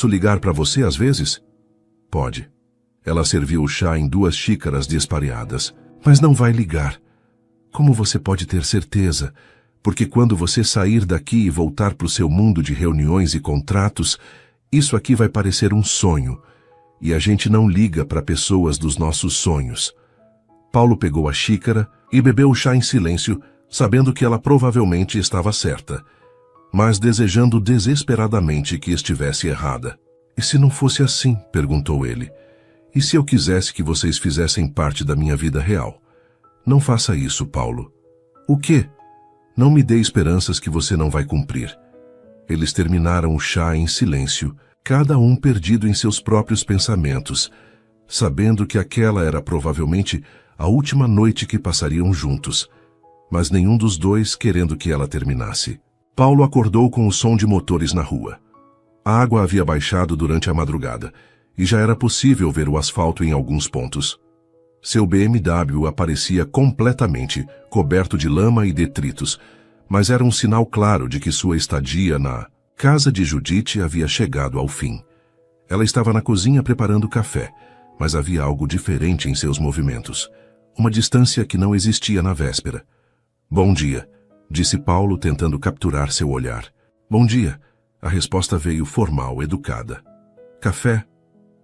A: ligar para você às vezes?" "Pode." Ela serviu o chá em 2 xícaras despareadas. "Mas não vai ligar." "Como você pode ter certeza? Porque quando você sair daqui e voltar para o seu mundo de reuniões e contratos, isso aqui vai parecer um sonho. E a gente não liga para pessoas dos nossos sonhos." Paulo pegou a xícara e bebeu o chá em silêncio, sabendo que ela provavelmente estava certa, mas desejando desesperadamente que estivesse errada. "E se não fosse assim?" perguntou ele. "E se eu quisesse que vocês fizessem parte da minha vida real?" "Não faça isso, Paulo." "O quê?" "Não me dê esperanças que você não vai cumprir." Eles terminaram o chá em silêncio, cada um perdido em seus próprios pensamentos, sabendo que aquela era provavelmente a última noite que passariam juntos, mas nenhum dos dois querendo que ela terminasse. Paulo acordou com o som de motores na rua. A água havia baixado durante a madrugada, e já era possível ver o asfalto em alguns pontos. Seu BMW aparecia completamente coberto de lama e detritos, mas era um sinal claro de que sua estadia na casa de Judite havia chegado ao fim. Ela estava na cozinha preparando café, mas havia algo diferente em seus movimentos, uma distância que não existia na véspera. "Bom dia", disse Paulo, tentando capturar seu olhar. "Bom dia." A resposta veio formal, educada. "Café?"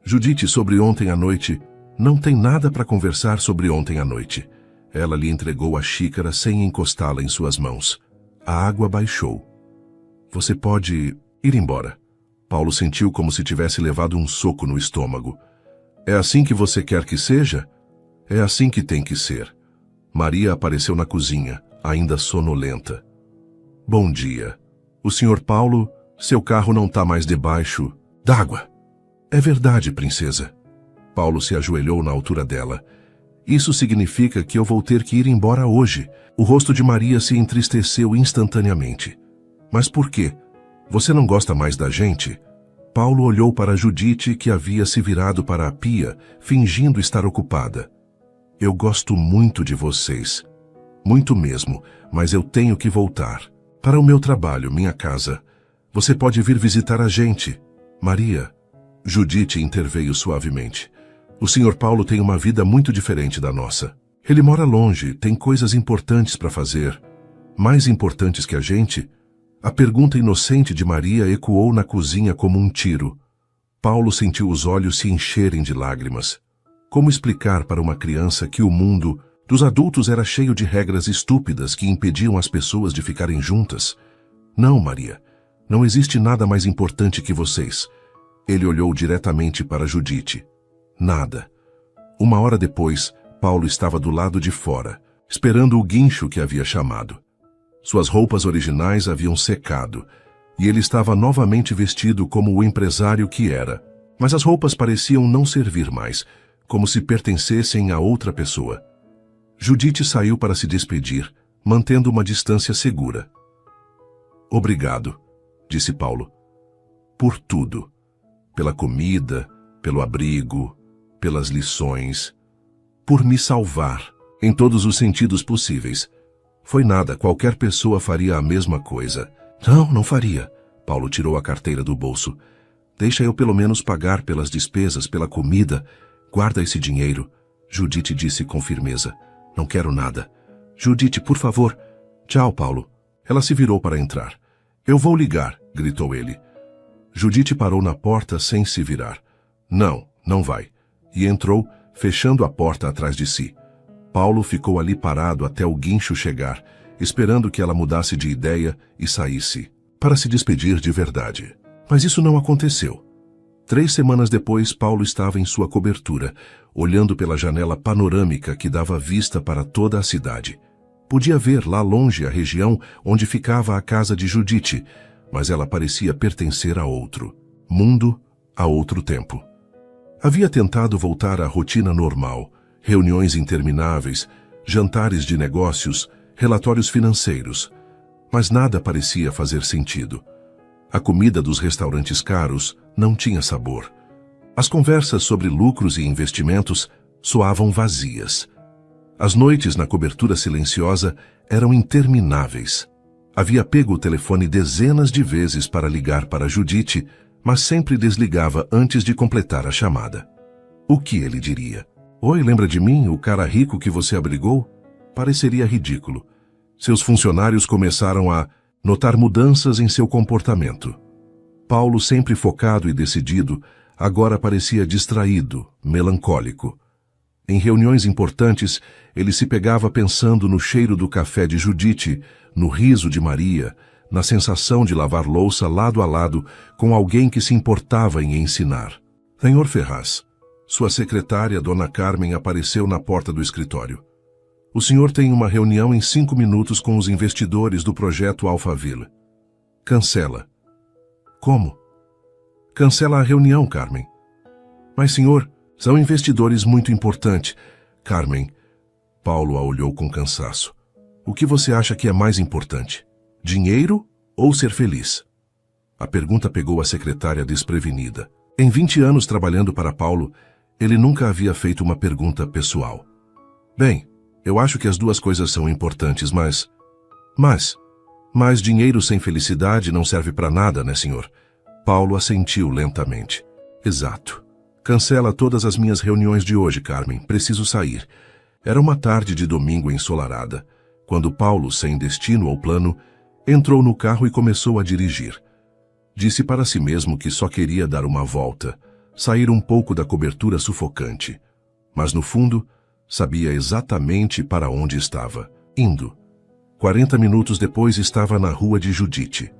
A: "Judite, sobre ontem à noite." "Não tem nada para conversar sobre ontem à noite." Ela lhe entregou a xícara sem encostá-la em suas mãos. A água baixou. "Você pode ir embora." Paulo sentiu como se tivesse levado um soco no estômago. "É assim que você quer que seja?" "É assim que tem que ser." Maria apareceu na cozinha, ainda sonolenta. "Bom dia. O Sr. Paulo, seu carro não está mais debaixo d'água." "É verdade, princesa." Paulo se ajoelhou na altura dela. "Isso significa que eu vou ter que ir embora hoje." O rosto de Maria se entristeceu instantaneamente. "Mas por quê? Você não gosta mais da gente?" Paulo olhou para Judite, que havia se virado para a pia, fingindo estar ocupada. "Eu gosto muito de vocês. Muito mesmo, mas eu tenho que voltar. Para o meu trabalho, minha casa. Você pode vir visitar a gente." "Maria." Judite interveio suavemente. "O Sr. Paulo tem uma vida muito diferente da nossa. Ele mora longe, tem coisas importantes para fazer." "Mais importantes que a gente?" A pergunta inocente de Maria ecoou na cozinha como um tiro. Paulo sentiu os olhos se encherem de lágrimas. Como explicar para uma criança que o mundo dos adultos era cheio de regras estúpidas que impediam as pessoas de ficarem juntas? "Não, Maria. Não existe nada mais importante que vocês." Ele olhou diretamente para Judite. "Nada." 1 hora depois, Paulo estava do lado de fora, esperando o guincho que havia chamado. Suas roupas originais haviam secado, e ele estava novamente vestido como o empresário que era. Mas as roupas pareciam não servir mais, como se pertencessem a outra pessoa. Judite saiu para se despedir, mantendo uma distância segura. "Obrigado", disse Paulo. por tudo. Pela comida, pelo abrigo, pelas lições, por me salvar, em todos os sentidos possíveis. Foi nada, qualquer pessoa faria a mesma coisa. Não, não faria. Paulo tirou a carteira do bolso. Deixa eu pelo menos pagar pelas despesas, pela comida. Guarda esse dinheiro. Judite disse com firmeza. Não quero nada. Judite, por favor. Tchau, Paulo. Ela se virou para entrar. Eu vou ligar, gritou ele. Judite parou na porta sem se virar. Não, não vai. E entrou, fechando a porta atrás de si. Paulo ficou ali parado até o guincho chegar, esperando que ela mudasse de ideia e saísse, para se despedir de verdade. Mas isso não aconteceu. 3 semanas depois, Paulo estava em sua cobertura, olhando pela janela panorâmica que dava vista para toda a cidade. Podia ver lá longe a região onde ficava a casa de Judite, mas ela parecia pertencer a outro mundo, a outro tempo. Havia tentado voltar à rotina normal, reuniões intermináveis, jantares de negócios, relatórios financeiros, mas nada parecia fazer sentido. A comida dos restaurantes caros não tinha sabor. As conversas sobre lucros e investimentos soavam vazias. As noites na cobertura silenciosa eram intermináveis. Havia pego o telefone dezenas de vezes para ligar para Judite, mas sempre desligava antes de completar a chamada. O que ele diria? Oi, lembra de mim, o cara rico que você abrigou? Pareceria ridículo. Seus funcionários começaram a notar mudanças em seu comportamento. Paulo, sempre focado e decidido, agora parecia distraído, melancólico. Em reuniões importantes, ele se pegava pensando no cheiro do café de Judite, no riso de Maria, na sensação de lavar louça lado a lado com alguém que se importava em ensinar. Senhor Ferraz, sua secretária, Dona Carmen, apareceu na porta do escritório. O senhor tem uma reunião em 5 minutos com os investidores do projeto Alphaville. Cancela. Como? Cancela a reunião, Carmen. Mas, senhor, são investidores muito importantes. Carmen, Paulo a olhou com cansaço. O que você acha que é mais importante? Dinheiro ou ser feliz? A pergunta pegou a secretária desprevenida. Em 20 anos trabalhando para Paulo, ele nunca havia feito uma pergunta pessoal. Bem, eu acho que as duas coisas são importantes, mas dinheiro sem felicidade não serve para nada, né, senhor? Paulo assentiu lentamente. Exato. Cancela todas as minhas reuniões de hoje, Carmen. Preciso sair. Era uma tarde de domingo ensolarada, quando Paulo, sem destino ou plano, entrou no carro e começou a dirigir. Disse para si mesmo que só queria dar uma volta, sair um pouco da cobertura sufocante. Mas, no fundo, sabia exatamente para onde estava, indo. 40 minutos depois estava na rua de Judite.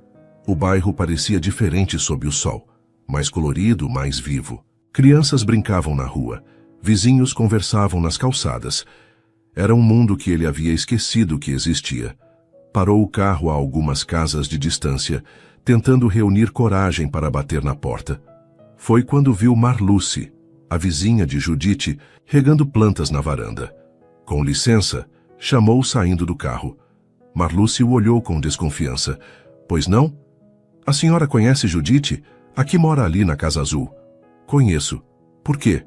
A: O bairro parecia diferente sob o sol, mais colorido, mais vivo. Crianças brincavam na rua, vizinhos conversavam nas calçadas. Era um mundo que ele havia esquecido que existia. Parou o carro a algumas casas de distância, tentando reunir coragem para bater na porta. Foi quando viu Marluce, a vizinha de Judite, regando plantas na varanda. Com licença, chamou saindo do carro. Marluce o olhou com desconfiança. Pois não? A senhora conhece Judite? Aqui mora ali na Casa Azul. Conheço. Por quê?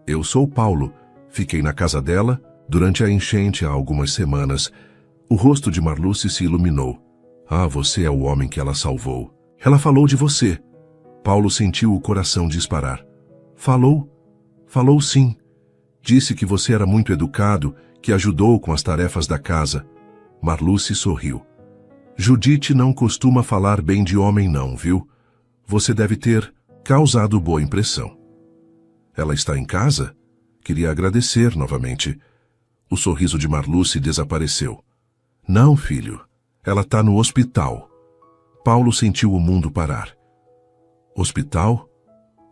A: Eu sou Paulo. Fiquei na casa dela durante a enchente há algumas semanas. O rosto de Marluce se iluminou. Ah, você é o homem que ela salvou. Ela falou de você. Paulo sentiu o coração disparar. Falou? Falou sim. Disse que você era muito educado, que ajudou com as tarefas da casa. Marluce sorriu. Judite não costuma falar bem de homem não, viu? Você deve ter causado boa impressão. Ela está em casa? Queria agradecer novamente. O sorriso de Marluce desapareceu. Não, filho. Ela está no hospital. Paulo sentiu o mundo parar. Hospital?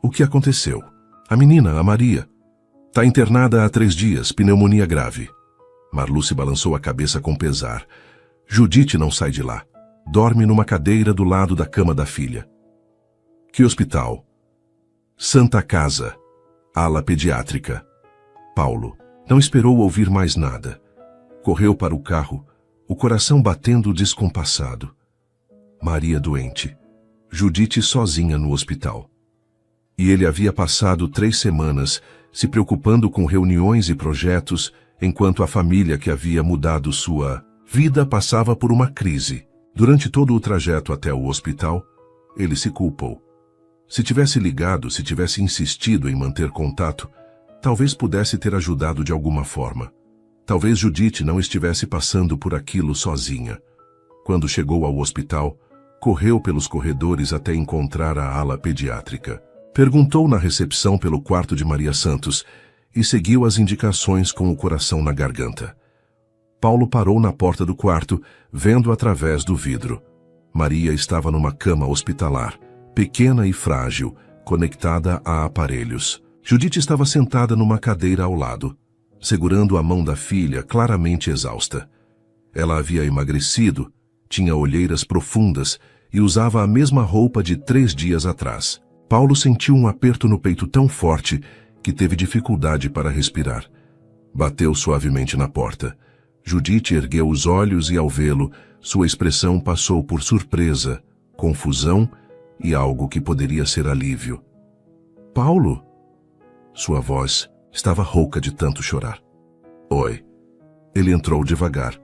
A: O que aconteceu? A menina, a Maria. Está internada há 3 dias, pneumonia grave. Marluce balançou a cabeça com pesar. Judite não sai de lá. Dorme numa cadeira do lado da cama da filha. Que hospital? Santa Casa. Ala pediátrica. Paulo não esperou ouvir mais nada. Correu para o carro, o coração batendo descompassado. Maria doente. Judite sozinha no hospital. E ele havia passado 3 semanas se preocupando com reuniões e projetos, enquanto a família que havia mudado sua vida passava por uma crise. Durante todo o trajeto até o hospital, ele se culpou. Se tivesse ligado, se tivesse insistido em manter contato, talvez pudesse ter ajudado de alguma forma. Talvez Judite não estivesse passando por aquilo sozinha. Quando chegou ao hospital, correu pelos corredores até encontrar a ala pediátrica. Perguntou na recepção pelo quarto de Maria Santos e seguiu as indicações com o coração na garganta. Paulo parou na porta do quarto, vendo através do vidro. Maria estava numa cama hospitalar, pequena e frágil, conectada a aparelhos. Judite estava sentada numa cadeira ao lado, segurando a mão da filha, claramente exausta. Ela havia emagrecido, tinha olheiras profundas e usava a mesma roupa de 3 dias atrás. Paulo sentiu um aperto no peito tão forte que teve dificuldade para respirar. Bateu suavemente na porta. Judite ergueu os olhos e, ao vê-lo, sua expressão passou por surpresa, confusão e algo que poderia ser alívio. Paulo? Sua voz estava rouca de tanto chorar. Oi. Ele entrou devagar.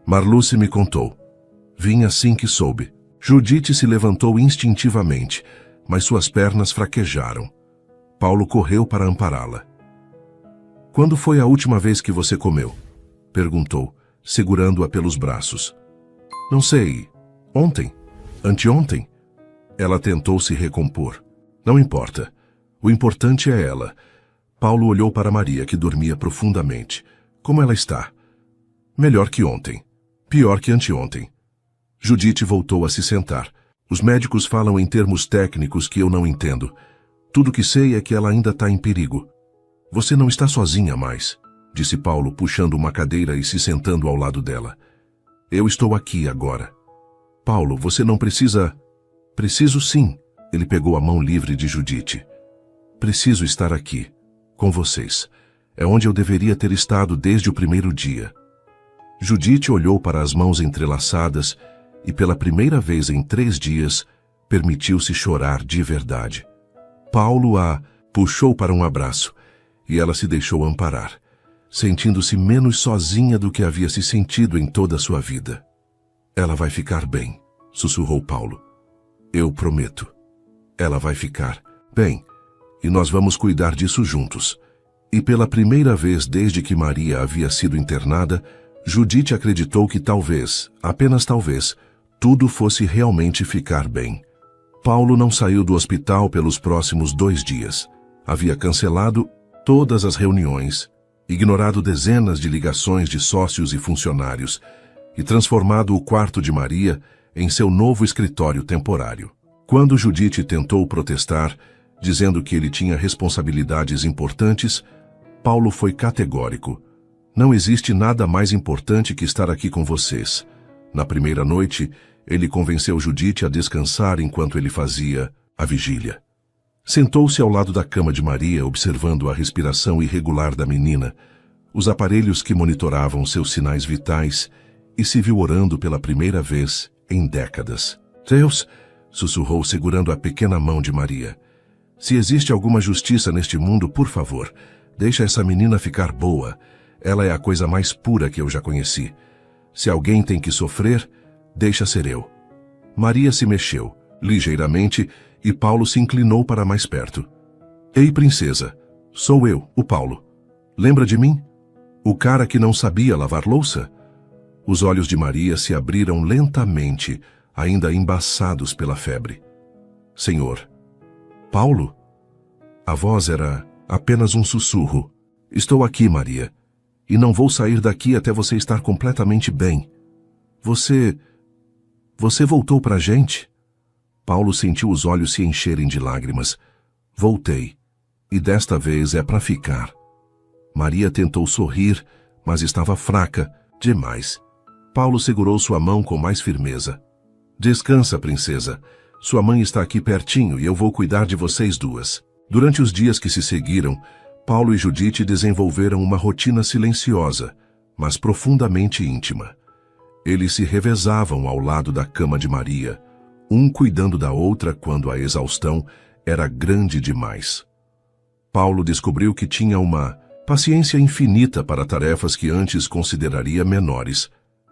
A: Marluce me contou. Vim assim que soube. Judite se levantou instintivamente, mas suas pernas fraquejaram. Paulo correu para ampará-la. Quando foi a última vez que você comeu? Perguntou, segurando-a pelos braços. Não sei. Ontem? Anteontem? Ela tentou se recompor. Não importa. O importante é ela. Paulo olhou para Maria, que dormia profundamente. Como ela está? Melhor que ontem. Pior que anteontem. Judite voltou a se sentar. Os médicos falam em termos técnicos que eu não entendo. Tudo que sei é que ela ainda está em perigo. Você não está sozinha mais, disse Paulo, puxando uma cadeira e se sentando ao lado dela. Eu estou aqui agora. Paulo, você não precisa... Preciso sim. Ele pegou a mão livre de Judite. Preciso estar aqui, com vocês. É onde eu deveria ter estado desde o primeiro dia. Judite olhou para as mãos entrelaçadas e, pela primeira vez em 3 dias, permitiu-se chorar de verdade. Paulo a puxou para um abraço e ela se deixou amparar, sentindo-se menos sozinha do que havia se sentido em toda a sua vida. Ela vai ficar bem, sussurrou Paulo. Eu prometo. Ela vai ficar bem, e nós vamos cuidar disso juntos. E pela primeira vez desde que Maria havia sido internada, Judite acreditou que talvez, apenas talvez, tudo fosse realmente ficar bem. Paulo não saiu do hospital pelos próximos 2 dias. Havia cancelado todas as reuniões, ignorado dezenas de ligações de sócios e funcionários e transformado o quarto de Maria em seu novo escritório temporário. Quando Judite tentou protestar, dizendo que ele tinha responsabilidades importantes, Paulo foi categórico. Não existe nada mais importante que estar aqui com vocês. Na primeira noite, ele convenceu Judite a descansar enquanto ele fazia a vigília. Sentou-se ao lado da cama de Maria, observando a respiração irregular da menina, os aparelhos que monitoravam seus sinais vitais, e se viu orando pela primeira vez em décadas. Deus, sussurrou segurando a pequena mão de Maria. Se existe alguma justiça neste mundo, por favor, deixa essa menina ficar boa. Ela é a coisa mais pura que eu já conheci. Se alguém tem que sofrer, deixa ser eu. Maria se mexeu, ligeiramente, e Paulo se inclinou para mais perto. Ei, princesa, sou eu, o Paulo. Lembra de mim? O cara que não sabia lavar louça? Os olhos de Maria se abriram lentamente, ainda embaçados pela febre. Senhor, Paulo? A voz era apenas um sussurro. Estou aqui, Maria, e não vou sair daqui até você estar completamente bem. Você voltou para a gente? Paulo sentiu os olhos se encherem de lágrimas. Voltei, e desta vez é para ficar. Maria tentou sorrir, mas estava fraca demais. Paulo segurou sua mão com mais firmeza. Descansa, princesa. Sua mãe está aqui pertinho e eu vou cuidar de vocês duas. Durante os dias que se seguiram, Paulo e Judite desenvolveram uma rotina silenciosa, mas profundamente íntima. Eles se revezavam ao lado da cama de Maria, um cuidando da outra quando a exaustão era grande demais. Paulo descobriu que tinha uma paciência infinita para tarefas que antes consideraria menores.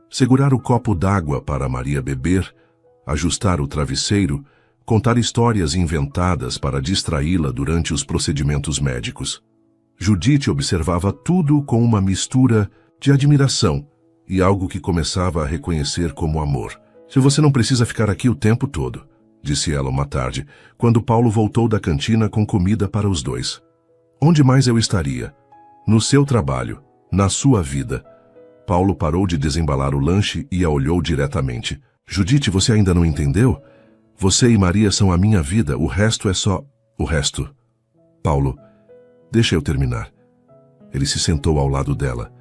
A: Segurar o copo d'água para Maria beber, ajustar o travesseiro, contar histórias inventadas para distraí-la durante os procedimentos médicos. Judite observava tudo com uma mistura de admiração e algo que começava a reconhecer como amor. Se você não precisa ficar aqui o tempo todo, disse ela uma tarde, quando Paulo voltou da cantina com comida para os dois. Onde mais eu estaria? No seu trabalho, na sua vida. Paulo parou de desembalar o lanche e a olhou diretamente. Judite, você ainda não entendeu? Você e Maria são a minha vida, o resto é só o resto. Paulo, deixa eu terminar. Ele se sentou ao lado dela.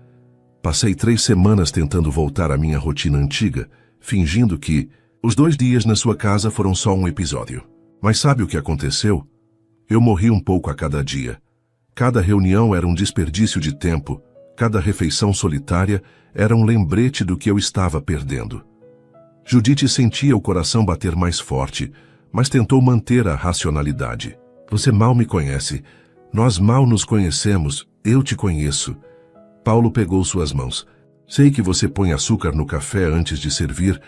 A: Passei 3 semanas tentando voltar à minha rotina antiga, fingindo que os 2 dias na sua casa foram só um episódio. Mas sabe o que aconteceu? Eu morri um pouco a cada dia. Cada reunião era um desperdício de tempo, cada refeição solitária era um lembrete do que eu estava perdendo. Judite sentia o coração bater mais forte, mas tentou manter a racionalidade. Você mal me conhece. Nós mal nos conhecemos. Eu te conheço. Paulo pegou suas mãos. Sei que você põe açúcar no café antes de servir,